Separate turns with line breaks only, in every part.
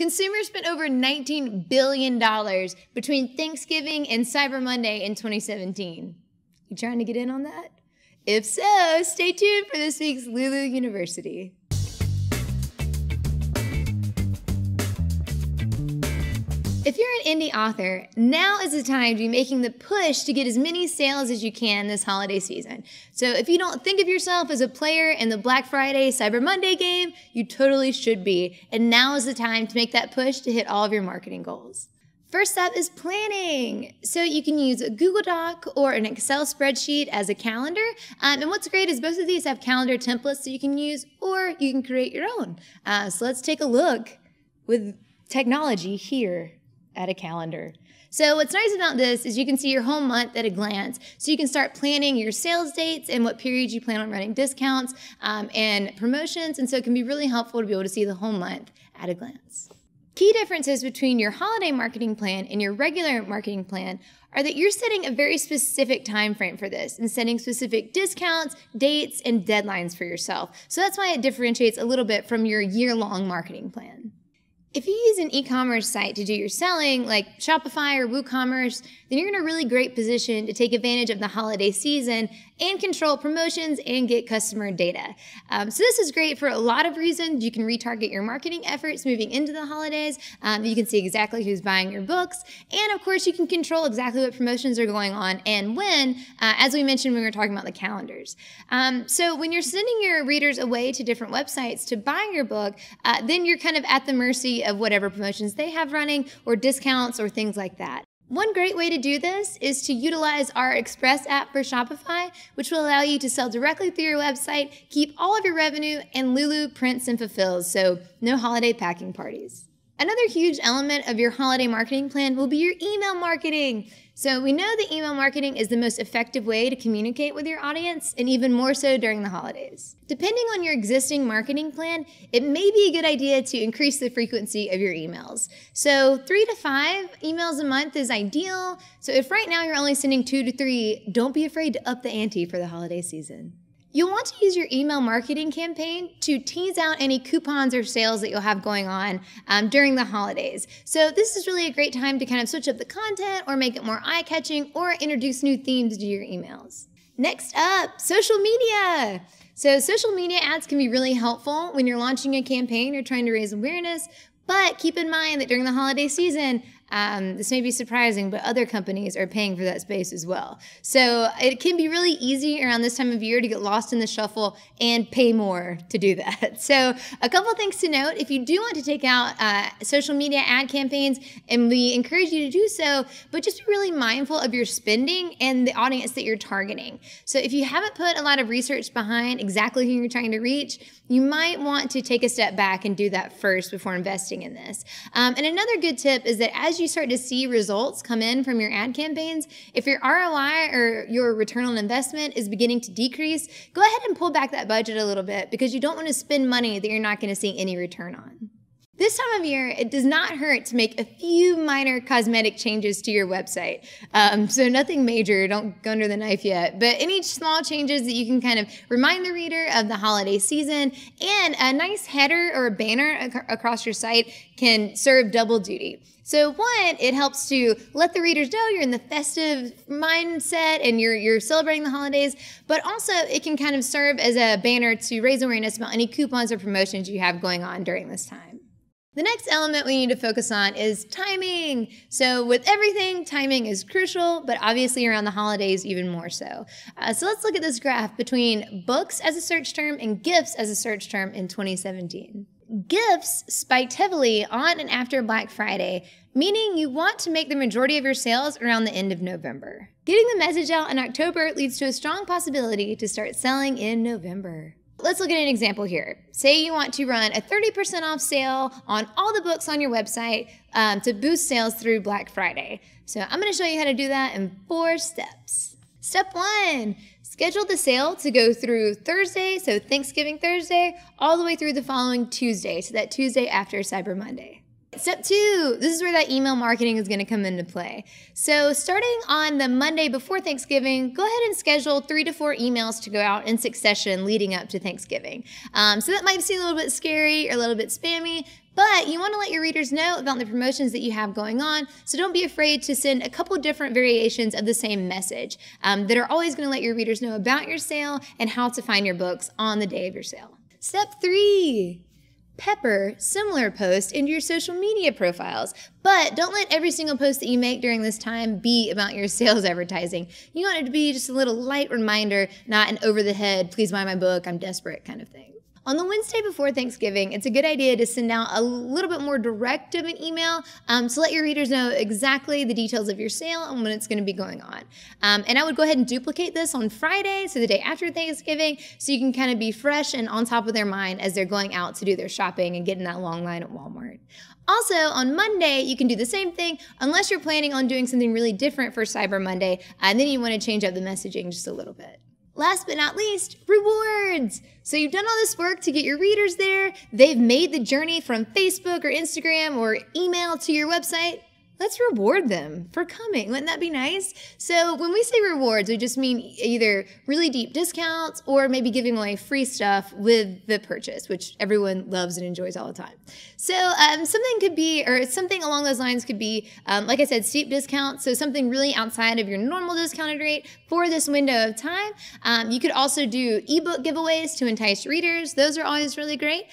Consumers spent over $19 billion between Thanksgiving and Cyber Monday in 2017. You trying to get in on that? If so, stay tuned for this week's Lulu University. If you're an indie author, now is the time to be making the push to get as many sales as you can this holiday season. So if you don't think of yourself as a player in the Black Friday, Cyber Monday game, you totally should be. And now is the time to make that push to hit all of your marketing goals. First up is planning. So you can use a Google Doc or an Excel spreadsheet as a calendar. And what's great is both of these have calendar templates that you can use, or you can create your own. So let's take a look with technology here at a calendar. So what's nice about this is you can see your whole month at a glance. So you can start planning your sales dates and what periods you plan on running discounts and promotions. And so it can be really helpful to be able to see the whole month at a glance. Key differences between your holiday marketing plan and your regular marketing plan are that you're setting a very specific time frame for this and setting specific discounts, dates, and deadlines for yourself. So that's why it differentiates a little bit from your year-long marketing plan. If you use an e-commerce site to do your selling, like Shopify or WooCommerce, then you're in a really great position to take advantage of the holiday season and control promotions and get customer data. So this is great for a lot of reasons. You can retarget your marketing efforts moving into the holidays. You can see exactly who's buying your books. And of course, you can control exactly what promotions are going on and when, as we mentioned when we were talking about the calendars. So when you're sending your readers away to different websites to buy your book, then you're kind of at the mercy of whatever promotions they have running or discounts or things like that. One great way to do this is to utilize our Express app for Shopify, which will allow you to sell directly through your website, keep all of your revenue, and Lulu prints and fulfills, so no holiday packing parties. Another huge element of your holiday marketing plan will be your email marketing. So we know that email marketing is the most effective way to communicate with your audience, and even more so during the holidays. Depending on your existing marketing plan, it may be a good idea to increase the frequency of your emails. So 3 to 5 emails a month is ideal. So if right now you're only sending 2 to 3, don't be afraid to up the ante for the holiday season. You'll want to use your email marketing campaign to tease out any coupons or sales that you'll have going on during the holidays. So this is really a great time to kind of switch up the content or make it more eye-catching or introduce new themes to your emails. Next up, social media. So social media ads can be really helpful when you're launching a campaign or trying to raise awareness, but keep in mind that during the holiday season, this may be surprising, but other companies are paying for that space as well. So it can be really easy around this time of year to get lost in the shuffle and pay more to do that. So a couple things to note: if you do want to take out social media ad campaigns, and we encourage you to do so, but just be really mindful of your spending and the audience that you're targeting. So if you haven't put a lot of research behind exactly who you're trying to reach, you might want to take a step back and do that first before investing in this. And another good tip is that as you start to see results come in from your ad campaigns, if your ROI or your return on investment is beginning to decrease, go ahead and pull back that budget a little bit, because you don't want to spend money that you're not going to see any return on. This time of year, it does not hurt to make a few minor cosmetic changes to your website. So nothing major, don't go under the knife yet, but any small changes that you can kind of remind the reader of the holiday season, and a nice header or a banner across your site can serve double duty. So one, it helps to let the readers know you're in the festive mindset and you're celebrating the holidays, but also it can kind of serve as a banner to raise awareness about any coupons or promotions you have going on during this time. The next element we need to focus on is timing. So with everything, timing is crucial, but obviously around the holidays even more so. So let's look at this graph between books as a search term and gifts as a search term in 2017. Gifts spiked heavily on and after Black Friday, meaning you want to make the majority of your sales around the end of November. Getting the message out in October leads to a strong possibility to start selling in November. Let's look at an example here. Say you want to run a 30% off sale on all the books on your website to boost sales through Black Friday. So I'm going to show you how to do that in 4 steps. Step 1, schedule the sale to go through Thursday, so Thanksgiving Thursday, all the way through the following Tuesday, so that Tuesday after Cyber Monday. Step 2, this is where that email marketing is going to come into play. So starting on the Monday before Thanksgiving, go ahead and schedule 3 to 4 emails to go out in succession leading up to Thanksgiving. So that might seem a little bit scary or a little bit spammy, But you want to let your readers know about the promotions that you have going on, so don't be afraid to send a couple different variations of the same message that are always going to let your readers know about your sale and how to find your books on the day of your sale. Step 3. Pepper similar posts into your social media profiles, but don't let every single post that you make during this time be about your sales advertising. You want it to be just a little light reminder, not an over the head, please buy my book, I'm desperate kind of thing. On the Wednesday before Thanksgiving, it's a good idea to send out a little bit more direct of an email to let your readers know exactly the details of your sale and when it's going to be going on. And I would go ahead and duplicate this on Friday, so the day after Thanksgiving, so you can kind of be fresh and on top of their mind as they're going out to do their shopping and get in that long line at Walmart. Also, on Monday, you can do the same thing unless you're planning on doing something really different for Cyber Monday, and then you want to change up the messaging just a little bit. Last but not least, rewards. So you've done all this work to get your readers there. They've made the journey from Facebook or Instagram or email to your website. Let's reward them for coming. Wouldn't that be nice? So when we say rewards, we just mean either really deep discounts or maybe giving away free stuff with the purchase, which everyone loves and enjoys all the time. So something could be, or something along those lines could be, like I said, steep discounts. So something really outside of your normal discounted rate for this window of time. You could also do ebook giveaways to entice readers. Those are always really great.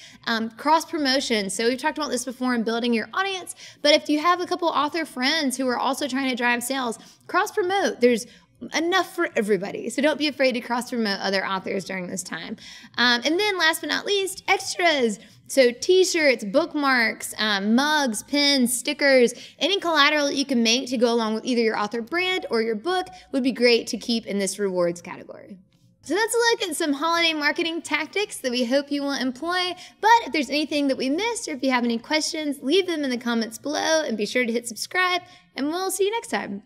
Cross promotion. So we've talked about this before in building your audience, but if you have a couple author friends who are also trying to drive sales, cross promote. There's enough for everybody. So don't be afraid to cross promote other authors during this time. And then last but not least, extras. So t-shirts, bookmarks, mugs, pins, stickers, any collateral that you can make to go along with either your author brand or your book would be great to keep in this rewards category. So that's a look at some holiday marketing tactics that we hope you will employ. But if there's anything that we missed or if you have any questions, leave them in the comments below and be sure to hit subscribe, and we'll see you next time.